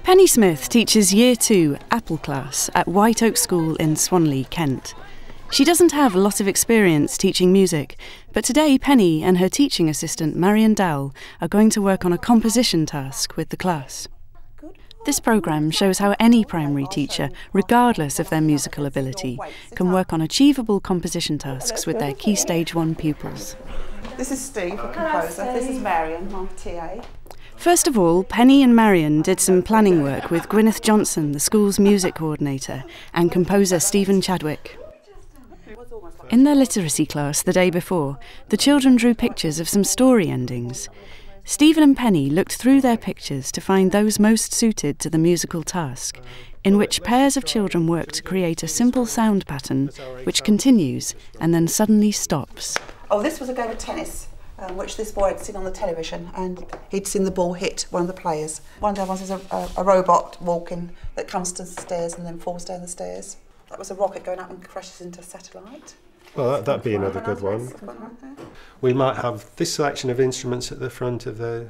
Penny Smith teaches Year 2 Apple class at White Oak School in Swanley, Kent. She doesn't have a lot of experience teaching music, but today Penny and her teaching assistant Marion Dowell are going to work on a composition task with the class. This programme shows how any primary teacher, regardless of their musical ability, can work on achievable composition tasks with their Key Stage 1 pupils. This is Steve, a composer. This is Marion, my TA. First of all, Penny and Marion did some planning work with Gwyneth Johnson, the school's music coordinator, and composer Stephen Chadwick. In their literacy class the day before, the children drew pictures of some story endings. Stephen and Penny looked through their pictures to find those most suited to the musical task, in which pairs of children work to create a simple sound pattern which continues and then suddenly stops. Oh, this was a game of tennis, which this boy had seen on the television, and he'd seen the ball hit one of the players. One day there's a robot walking that comes to the stairs and then falls down the stairs. That was a rocket going up and crashes into a satellite. Well, that'd be another good one. We might have this selection of instruments at the front of the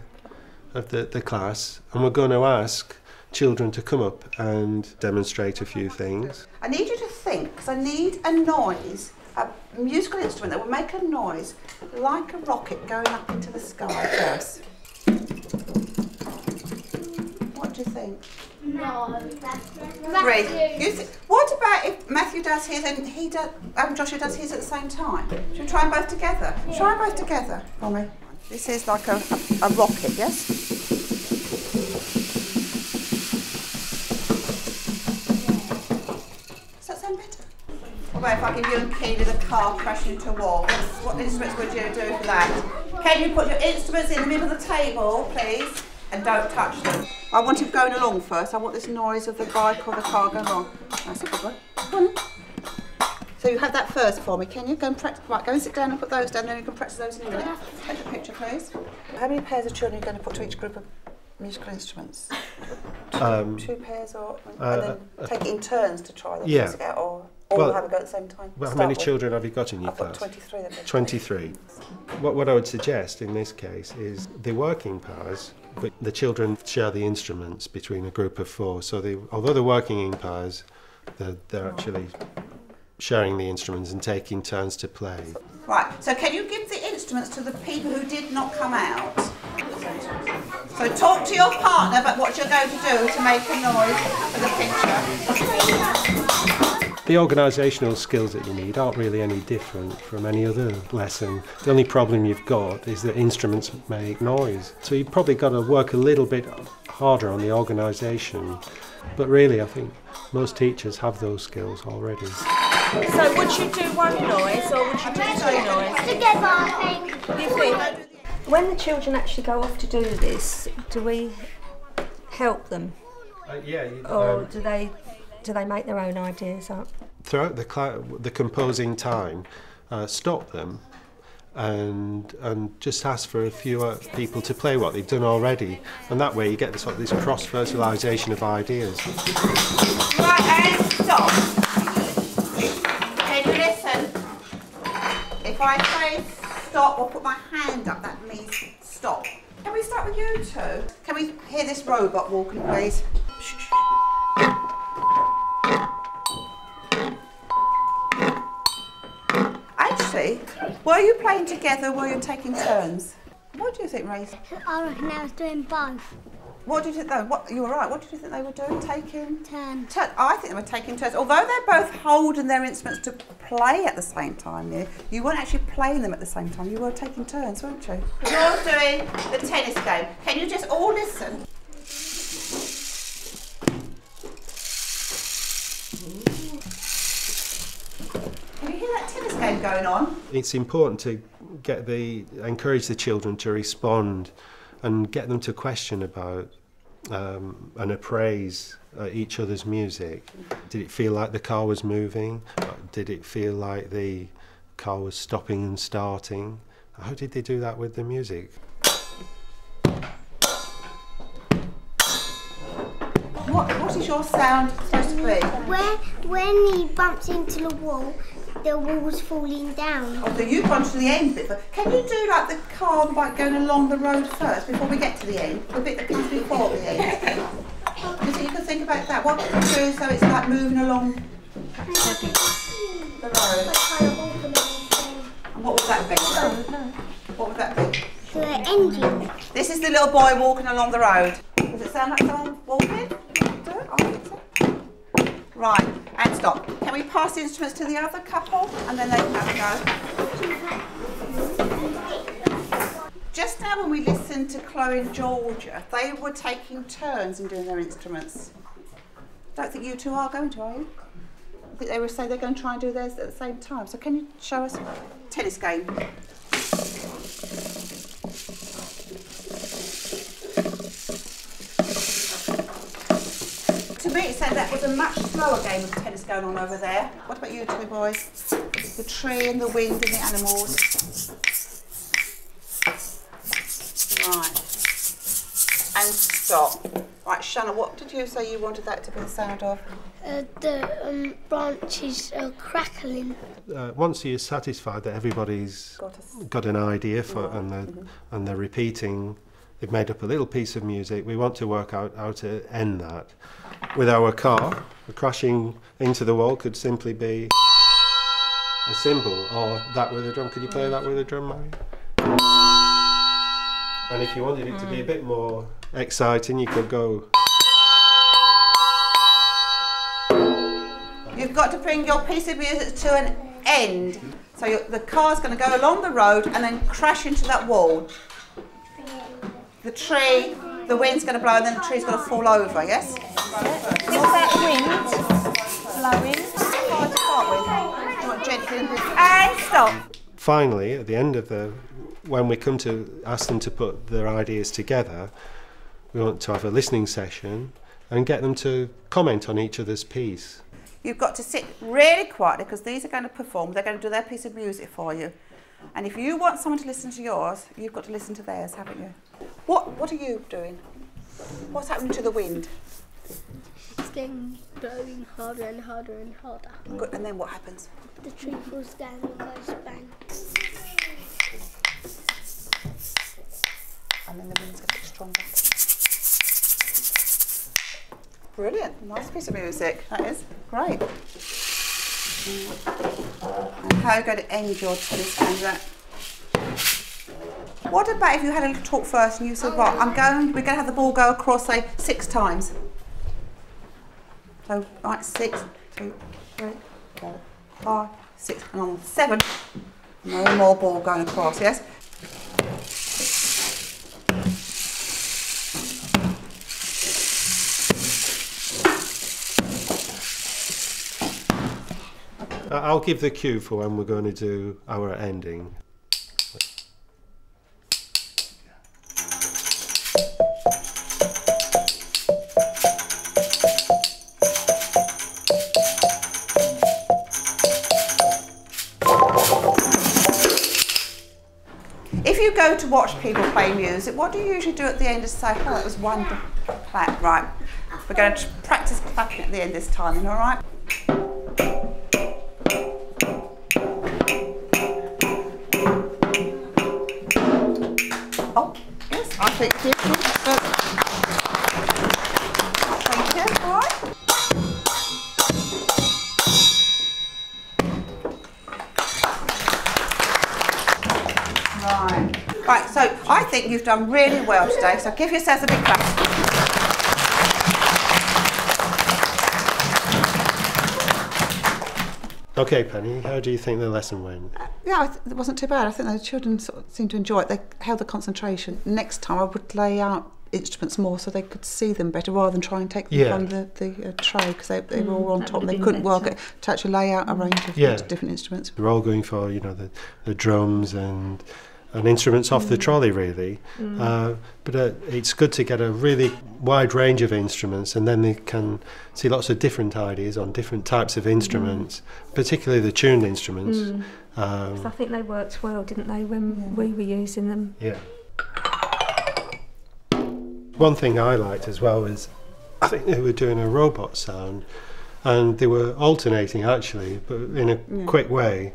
class, and we're going to ask children to come up and demonstrate a few things. I need you to think, because I need a noise, a musical instrument that will make a noise like a rocket going up into the sky first. What do you think? No. What about if Matthew does his and Joshua does his at the same time? Should we try them both together? Yeah. Try both together for me. This is like a rocket, yes? Does that sound better? What about if I give you a key with a car crashing into a wall? What instruments would you do for that? Can you put your instruments in the middle of the table, please? And don't touch them. I want him going along first. I want this noise of the bike or the car going along. That's a good one. Come on. So you have that first for me, can you? Go and practice. Right, go and sit down and put those down, then you can practice those in a minute. Take the picture, please. How many pairs of children are you going to put to each group of musical instruments? Two pairs, or and then take it in turns to try the music out, or all have a go at the same time? Well, how many children have you got in your class? I've got 23. 23. What I would suggest in this case is the working pairs, but the children share the instruments between a group of 4. So although they're working in pairs, they're actually sharing the instruments and taking turns to play. Right, so can you give the instruments to the people who did not come out? So talk to your partner about what you're going to do to make a noise for the picture. The organisational skills that you need aren't really any different from any other lesson. The only problem you've got is that instruments make noise. So you've probably got to work a little bit harder on the organisation. But really, I think most teachers have those skills already. So would you do one noise or would you do 2 noises? Together, I think. You think? When the children actually go off to do this, do we help them? Or do they make their own ideas up? Throughout the composing time, stop them and just ask for a few people to play what they've done already, and that way you get this cross-fertilisation of ideas. Right, and stop. Can you listen? If I say stop or put my hand up, that means stop. Can we start with you two? Can we hear this robot walking, please? Actually, were you playing together or were you taking turns? What do you think, Ray? I reckon I was doing both. What did you think though? You were right. What did you think they were doing? Taking turns. I think they were taking turns. Although they're both holding their instruments to play at the same time, you weren't actually playing them at the same time. You were taking turns, weren't you? You're doing the tennis game. Can you just all listen? Can you hear that tennis game going on? It's important to encourage the children to respond and get them to question about and appraise each other's music. Did it feel like the car was moving? Did it feel like the car was stopping and starting? How did they do that with the music? What is your sound supposed to be? When he bumps into the wall's falling down. Oh, so you've gone to the end bit. Can you do like the car and bike going along the road first before we get to the end? The bit that comes before the end. You can think about that. What can you do so it's like moving along the road? And what would that be? What would that be? The engine. This is the little boy walking along the road. Does it sound like someone walking? Do it? I think so. Right, and stop. Can we pass the instruments to the other couple? And then they can have a go. Just now when we listened to Chloe and Georgia, they were taking turns in doing their instruments. Don't think you two are going to, are you? I think they were saying they're going to try and do theirs at the same time. So can you show us a tennis game? To me, it said that was a much slower game of tennis going on over there. What about you two boys? The tree and the wind and the animals. Right. And stop. Right, Shanna, what did you say you wanted that to be the sound of? The branches are crackling. Once you're satisfied that everybody's got an idea for and they're repeating, they've made up a little piece of music, we want to work out how to end that. With our car, crashing into the wall could simply be a cymbal, or that with a drum. Could you play that with a drum, Mary? And if you wanted it to be a bit more exciting, you could go. You've got to bring your piece of music to an end. So the car's going to go along the road and then crash into that wall. The tree, the wind's going to blow and then the tree's going to fall over, yes? Think about wind blowing. Hard to start with. You want gently and stop. Finally, at the end of when we come to ask them to put their ideas together, we want to have a listening session and get them to comment on each other's piece. You've got to sit really quietly because these are going to perform, they're going to do their piece of music for you. And if you want someone to listen to yours, you've got to listen to theirs, haven't you? What are you doing? What's happening to the wind? It's getting blowing harder and harder and harder. Good, and then what happens? The tree falls down and goes bang. And then the wind's going to get stronger. Brilliant, nice piece of music, that is great. And how are you going to end your tennis game? What about if you had a little talk first and you said, right, we're going to have the ball go across, say, 6 times. So, right, 6, 2, 3, 4, 5, 6, and on 7, no more ball going across, yes? I'll give the cue for when we're going to do our ending. If you go to watch people play music, what do you usually do at the end to say, oh, that was wonderful? Clap, right. We're going to practice clapping at the end this time, all right? Oh, yes, I think you. Thank you, all right? Right, so I think you've done really well today, so give yourselves a big clap. Okay, Penny, how do you think the lesson went? Yeah, it wasn't too bad. I think the children sort of seemed to enjoy it. They held the concentration. Next time I would lay out instruments more so they could see them better rather than try and take them from the tray because they were all on top and they couldn't work it to actually lay out a range of different instruments. We're all going for, you know, the drums and instruments off the trolley, really. But it's good to get a really wide range of instruments, and then they can see lots of different ideas on different types of instruments, particularly the tuned instruments. Because I think they worked well, didn't they, when we were using them? Yeah. One thing I liked as well was I think they were doing a robot sound, and they were alternating actually, but in a quick way.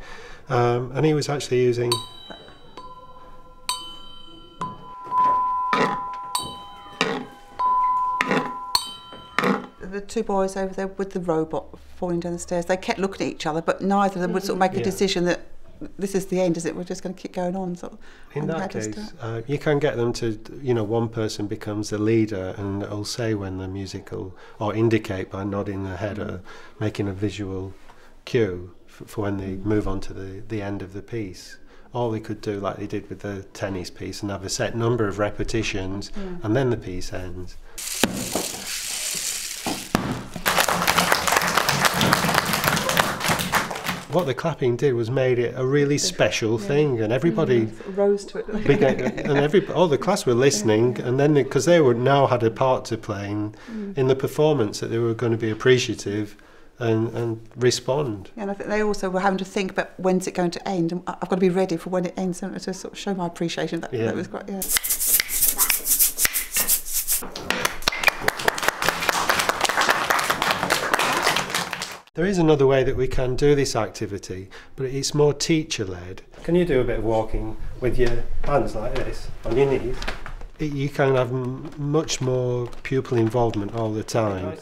And he was actually using. the two boys over there with the robot falling down the stairs, they kept looking at each other, but neither of them would sort of make a decision that this is the end, is it? We're just going to keep going on. Sort of. In that case, you can get them to, one person becomes the leader and it'll say when the musical, or indicate by nodding their head or making a visual cue for when they move on to the end of the piece. Or they could do like they did with the tennis piece and have a set number of repetitions and then the piece ends. What the clapping did was made it a really special thing, and everybody rose to it. And all the class were listening, and then because they would now had a part to play in the performance, that they were going to be appreciative and respond. And I think they also were having to think about when's it going to end, and I've got to be ready for when it ends, and to sort of show my appreciation. That was great. Yeah. There is another way that we can do this activity, but it's more teacher-led. Can you do a bit of walking with your hands like this, on your knees? You can have much more pupil involvement all the time,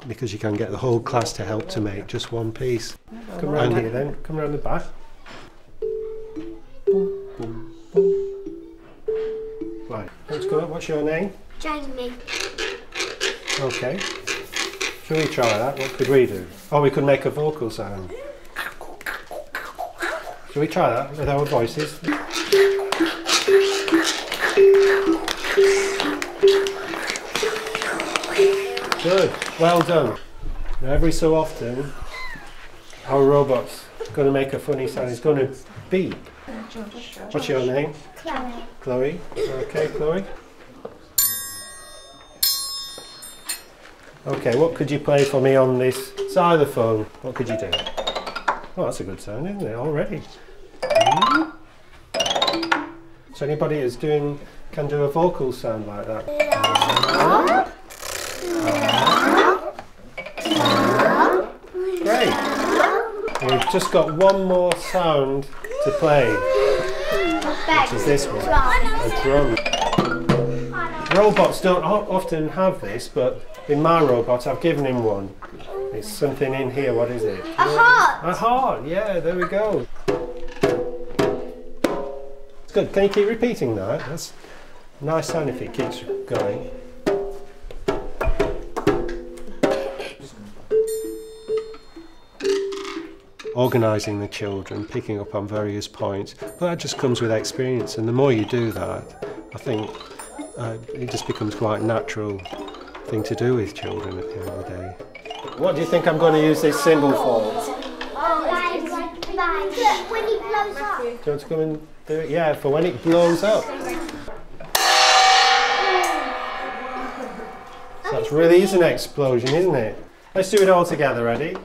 because you can get the whole class to help to make just one piece. Come round here then, come round the back. Boom, boom, boom. Right, let's go. What's your name? Jamie. Okay. Shall we try that? What could we do? Or we could make a vocal sound. Shall we try that with our voices? Good, well done. Now every so often, our robot's going to make a funny sound. It's going to beep. What's your name? Chloe. Chloe. Okay, Chloe. Okay, what could you play for me on this xylophone? What could you do? Oh, that's a good sound, isn't it, already? So anybody who's can do a vocal sound like that? Great. We've just got one more sound to play, which is this one, a drum. Robots don't often have this, but in my robot I've given him one. It's something in here, what is it? A heart! A heart, yeah, there we go. It's good, can you keep repeating that? That's a nice sound if it keeps going. Organising the children, picking up on various points, but that just comes with experience, and the more you do that, I think it just becomes quite a natural thing to do with children at the end of the day. What do you think I'm going to use this symbol for? When it blows up. Do you want to come and do it? Yeah, for when it blows up. So that really is an explosion, isn't it? Let's do it all together, ready?